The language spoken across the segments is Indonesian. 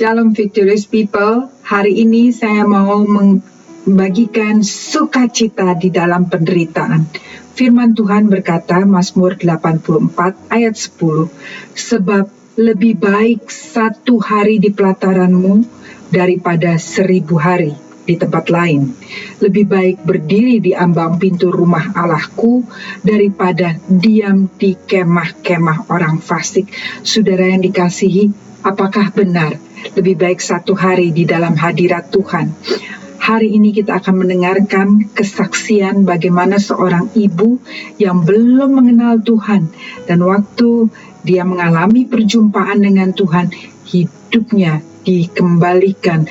Shalom Victorious People, hari ini saya mau membagikan sukacita di dalam penderitaan. Firman Tuhan berkata, Mazmur 84 ayat 10, sebab lebih baik 1 hari di pelataranmu daripada 1000 hari di tempat lain. Lebih baik berdiri di ambang pintu rumah Allahku daripada diam di kemah-kemah orang fasik. Saudara yang dikasihi, apakah benar lebih baik 1 hari di dalam hadirat Tuhan? Hari ini kita akan mendengarkan kesaksian bagaimana seorang ibu yang belum mengenal Tuhan, dan waktu dia mengalami perjumpaan dengan Tuhan, hidupnya dikembalikan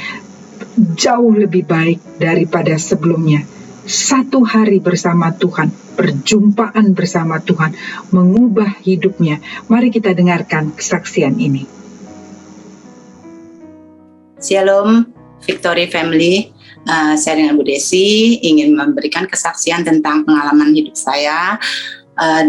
jauh lebih baik daripada sebelumnya. 1 hari bersama Tuhan, perjumpaan bersama Tuhan mengubah hidupnya. Mari kita dengarkan kesaksian ini. Shalom Victory Family, saya dengan Bu Desi ingin memberikan kesaksian tentang pengalaman hidup saya,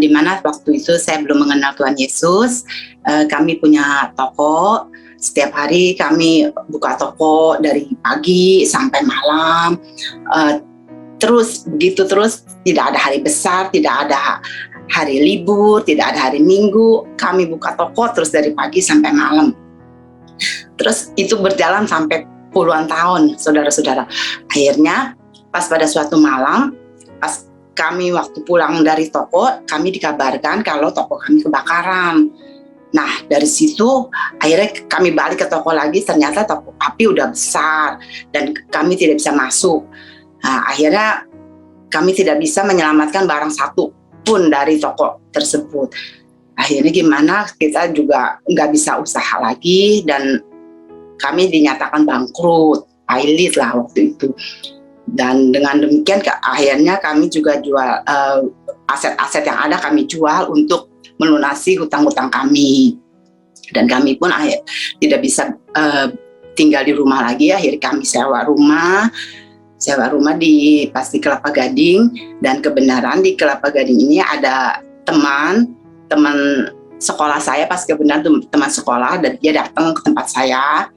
di mana waktu itu saya belum mengenal Tuhan Yesus. Kami punya toko. Setiap hari kami buka toko dari pagi sampai malam, terus begitu terus, tidak ada hari besar, tidak ada hari libur, tidak ada hari Minggu. Kami buka toko terus dari pagi sampai malam. Terus itu berjalan sampai puluhan tahun, saudara-saudara. Akhirnya pas pada suatu malam, pas kami waktu pulang dari toko, kami dikabarkan kalau toko kami kebakaran. Nah, dari situ akhirnya kami balik ke toko lagi, ternyata toko api udah besar dan kami tidak bisa masuk. Nah, akhirnya kami tidak bisa menyelamatkan barang satu pun dari toko tersebut. Akhirnya gimana, kita juga nggak bisa usaha lagi dan kami dinyatakan bangkrut, pailit lah waktu itu. Dan dengan demikian akhirnya kami juga jual aset-aset yang ada, kami jual untuk melunasi hutang-hutang kami. Dan kami pun tidak bisa tinggal di rumah lagi. Akhirnya kami sewa rumah di pasti Kelapa Gading. Dan kebenaran di Kelapa Gading ini ada teman sekolah saya, pas kebenaran teman sekolah, dan dia datang ke tempat saya.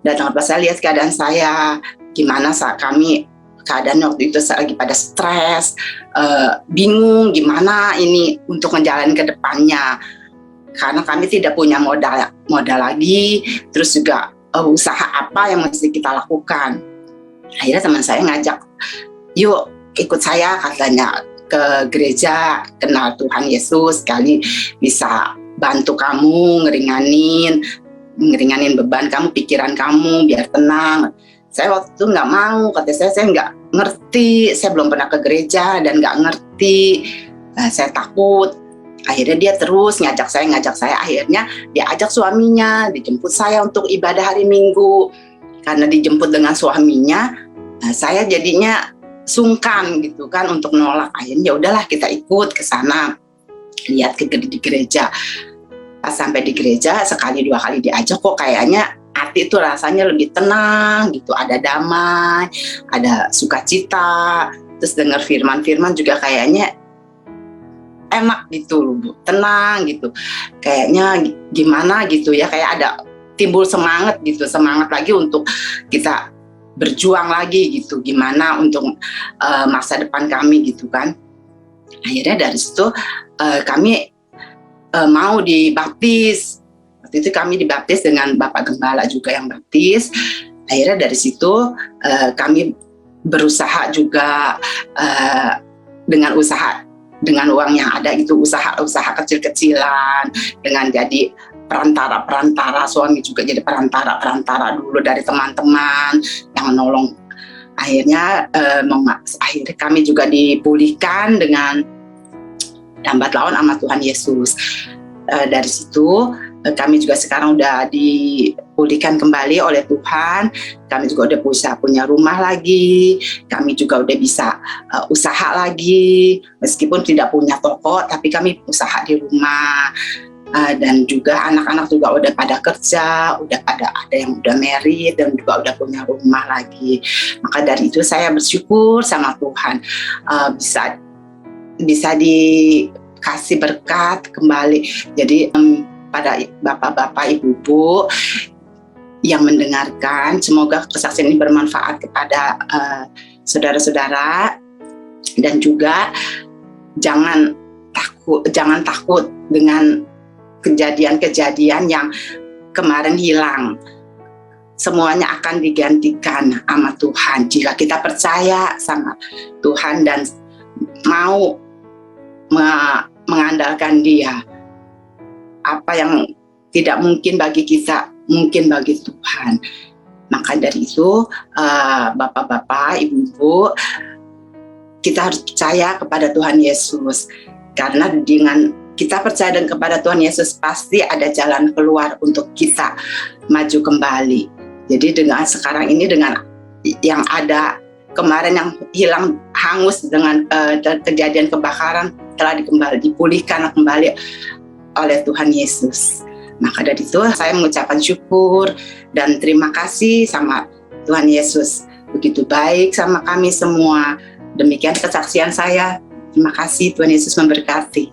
Datang ke tempat saya, lihat keadaan saya gimana, saat kami keadaan waktu itu saya lagi pada stres, bingung gimana ini untuk menjalani ke depannya, karena kami tidak punya modal lagi, terus juga usaha apa yang mesti kita lakukan. Akhirnya teman saya ngajak, yuk ikut saya, katanya, ke gereja, kenal Tuhan Yesus, kali bisa bantu kamu ngeringanin beban kamu, pikiran kamu biar tenang. Saya waktu itu nggak mau, kata saya nggak ngerti, saya belum pernah ke gereja dan nggak ngerti, saya takut. Akhirnya dia terus ngajak saya, akhirnya dia ajak suaminya, dijemput saya untuk ibadah hari Minggu. Karena dijemput dengan suaminya, saya jadinya sungkan gitu kan untuk nolak. Akhirnya ya udahlah, kita ikut ke sana, lihat ke gereja. Pas sampai di gereja, sekali dua kali diajak, kok kayaknya hati itu rasanya lebih tenang gitu, ada damai, ada sukacita, terus dengar firman-firman juga kayaknya enak gitu, Bu, tenang gitu, kayaknya gimana gitu ya, kayak ada timbul semangat gitu, semangat lagi untuk kita berjuang lagi gitu, gimana untuk masa depan kami gitu kan. Akhirnya dari situ kami mau dibaptis. Waktu itu kami dibaptis dengan Bapak Gembala juga yang baptis. Akhirnya dari situ kami berusaha juga dengan uang yang ada itu, usaha kecil-kecilan, dengan jadi perantara, suami juga jadi perantara dulu dari teman-teman yang nolong. Akhirnya kami juga dipulihkan dengan lambat laun sama Tuhan Yesus. Dari situ kami juga sekarang udah dipulihkan kembali oleh Tuhan. Kami juga udah bisa punya rumah lagi. Kami juga udah bisa usaha lagi. Meskipun tidak punya toko, tapi kami usaha di rumah. Dan juga anak-anak juga udah pada kerja, ada yang udah married dan juga udah punya rumah lagi. Maka dari itu saya bersyukur sama Tuhan, bisa dikasih berkat kembali. Jadi pada bapak-bapak, ibu-ibu, yang mendengarkan. Semoga kesaksian ini bermanfaat kepada saudara-saudara, dan juga jangan takut dengan kejadian-kejadian yang kemarin hilang. Semuanya akan digantikan sama Tuhan jika kita percaya sama Tuhan dan mau mengandalkan Dia. Apa yang tidak mungkin bagi kita, mungkin bagi Tuhan. Maka dari itu, Bapak-bapak, Ibu-ibu, kita harus percaya kepada Tuhan Yesus. Karena dengan kita percaya dan kepada Tuhan Yesus, pasti ada jalan keluar untuk kita maju kembali. Jadi dengan sekarang ini, dengan yang ada kemarin yang hilang, hangus dengan kejadian kebakaran, telah dipulihkan kembali oleh Tuhan Yesus. Maka dari itu saya mengucapkan syukur dan terima kasih sama Tuhan Yesus. Begitu baik sama kami semua. Demikian kesaksian saya. Terima kasih, Tuhan Yesus memberkati.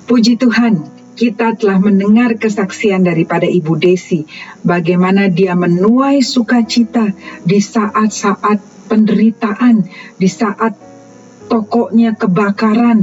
Puji Tuhan, kita telah mendengar kesaksian daripada Ibu Desi, bagaimana dia menuai sukacita di saat-saat penderitaan, di saat tokonya kebakaran,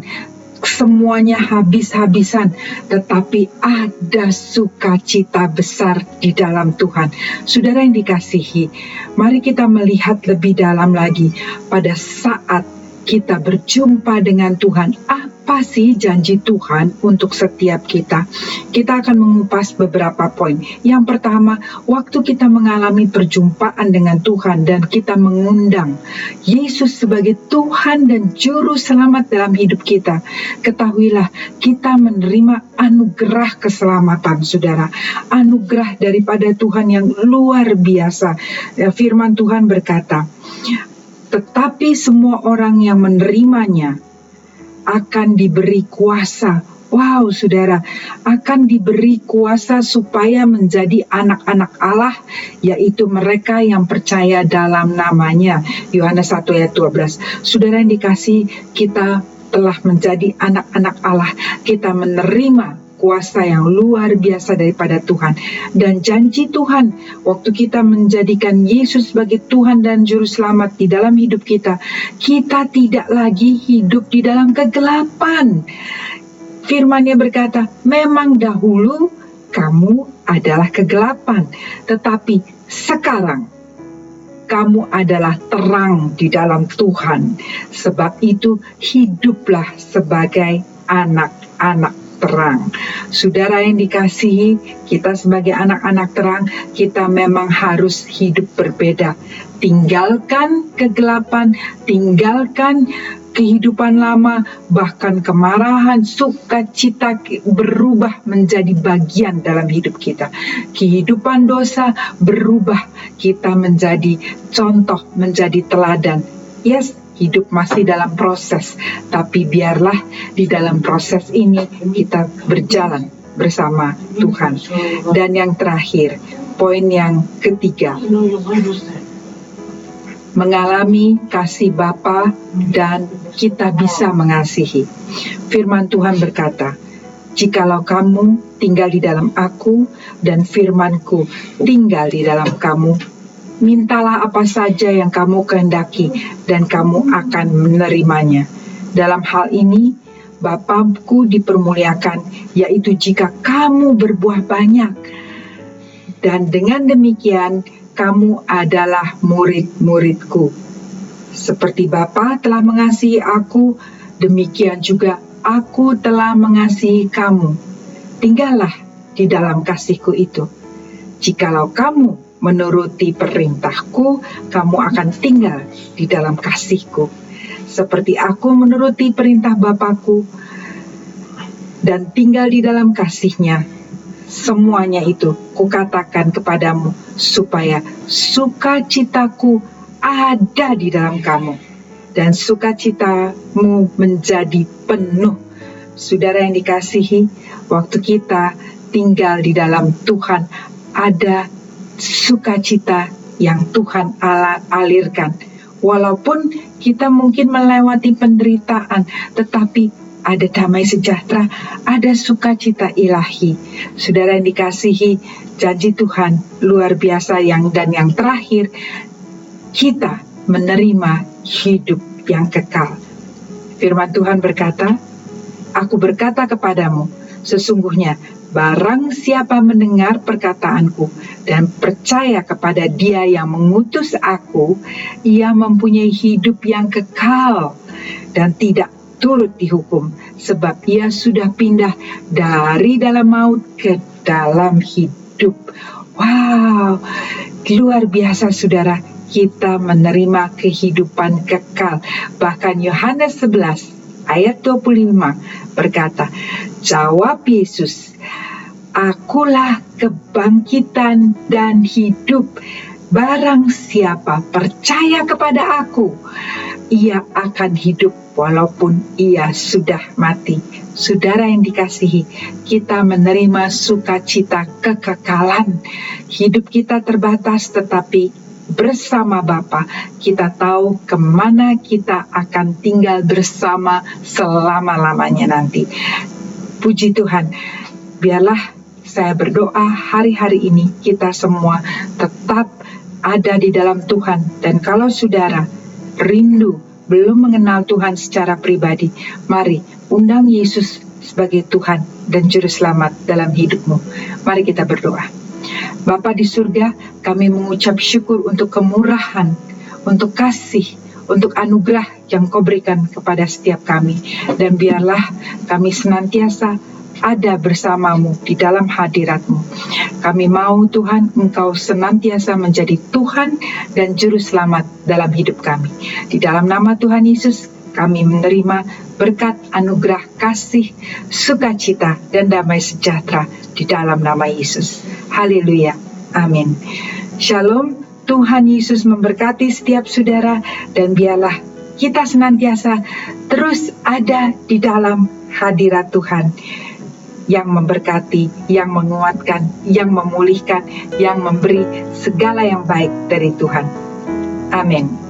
semuanya habis-habisan, tetapi ada sukacita besar di dalam Tuhan. Saudara yang dikasihi, mari kita melihat lebih dalam lagi pada saat kita berjumpa dengan Tuhan. Apa sih janji Tuhan untuk setiap kita? Kita akan mengupas beberapa poin. Yang pertama, waktu kita mengalami perjumpaan dengan Tuhan dan kita mengundang Yesus sebagai Tuhan dan Juru Selamat dalam hidup kita, ketahuilah kita menerima anugerah keselamatan, saudara. Anugerah daripada Tuhan yang luar biasa. Firman Tuhan berkata, tetapi semua orang yang menerimanya akan diberi kuasa. Wow, saudara, akan diberi kuasa supaya menjadi anak-anak Allah, yaitu mereka yang percaya dalam namanya. Yohanes 1 ayat 12. Saudara yang dikasihi, kita telah menjadi anak-anak Allah. Kita menerima kuasa yang luar biasa daripada Tuhan. Dan janji Tuhan, waktu kita menjadikan Yesus sebagai Tuhan dan Juru Selamat di dalam hidup kita, kita tidak lagi hidup di dalam kegelapan. Firman-Nya berkata, memang dahulu kamu adalah kegelapan, tetapi sekarang kamu adalah terang di dalam Tuhan. Sebab itu hiduplah sebagai anak-anak terang. Saudara yang dikasihi, kita sebagai anak-anak terang, kita memang harus hidup berbeda. Tinggalkan kegelapan, tinggalkan kehidupan lama, bahkan kemarahan, sukacita berubah menjadi bagian dalam hidup kita. Kehidupan dosa berubah, kita menjadi contoh, menjadi teladan. Yes, hidup masih dalam proses, tapi biarlah di dalam proses ini kita berjalan bersama Tuhan. Dan yang terakhir, poin yang ketiga, mengalami kasih Bapa dan kita bisa mengasihi. Firman Tuhan berkata, jikalau kamu tinggal di dalam aku dan firman-Ku tinggal di dalam kamu, mintalah apa saja yang kamu kehendaki dan kamu akan menerimanya. Dalam hal ini, Bapa-Ku dipermuliakan, yaitu jika kamu berbuah banyak. Dan dengan demikian, kamu adalah murid-murid-Ku. Seperti Bapa telah mengasihi aku, demikian juga aku telah mengasihi kamu. Tinggallah di dalam kasih-Ku itu. Jikalau kamu menuruti perintah-Ku, kamu akan tinggal di dalam kasih-Ku. Seperti aku menuruti perintah Bapa-Ku dan tinggal di dalam kasih-Nya, semuanya itu Kukatakan kepadamu, supaya sukacitaku ada di dalam kamu, dan sukacitamu menjadi penuh. Saudara yang dikasihi, waktu kita tinggal di dalam Tuhan, ada sukacita yang Tuhan alirkan. Walaupun kita mungkin melewati penderitaan, tetapi ada damai sejahtera, ada sukacita ilahi. Saudara yang dikasihi, janji Tuhan luar biasa yang terakhir, kita menerima hidup yang kekal. Firman Tuhan berkata, "Aku berkata kepadamu, sesungguhnya barang siapa mendengar perkataanku dan percaya kepada Dia yang mengutus aku, ia mempunyai hidup yang kekal dan tidak turut dihukum, sebab ia sudah pindah dari dalam maut ke dalam hidup." Wow, luar biasa saudara, kita menerima kehidupan kekal. Bahkan Yohanes 11 ayat 25 berkata, jawab Yesus, "Akulah kebangkitan dan hidup. Barang siapa percaya kepada aku, ia akan hidup walaupun ia sudah mati." Saudara yang dikasihi, kita menerima sukacita kekekalan. Hidup kita terbatas, tetapi bersama Bapa kita tahu kemana kita akan tinggal bersama selama-lamanya nanti. Puji Tuhan, biarlah saya berdoa hari-hari ini kita semua tetap ada di dalam Tuhan. Dan kalau saudara rindu belum mengenal Tuhan secara pribadi, mari undang Yesus sebagai Tuhan dan Juru Selamat dalam hidupmu. Mari kita berdoa. Bapa di surga, kami mengucap syukur untuk kemurahan, untuk kasih, untuk anugerah yang Kau berikan kepada setiap kami. Dan biarlah kami senantiasa ada bersamamu di dalam hadirat-Mu. Kami mau Tuhan Engkau senantiasa menjadi Tuhan dan Juru Selamat dalam hidup kami. Di dalam nama Tuhan Yesus kami menerima berkat, anugerah, kasih, sukacita, dan damai sejahtera di dalam nama Yesus. Haleluya. Amin. Shalom. Tuhan Yesus memberkati setiap saudara, dan biarlah kita senantiasa terus ada di dalam hadirat Tuhan yang memberkati, yang menguatkan, yang memulihkan, yang memberi segala yang baik dari Tuhan. Amin.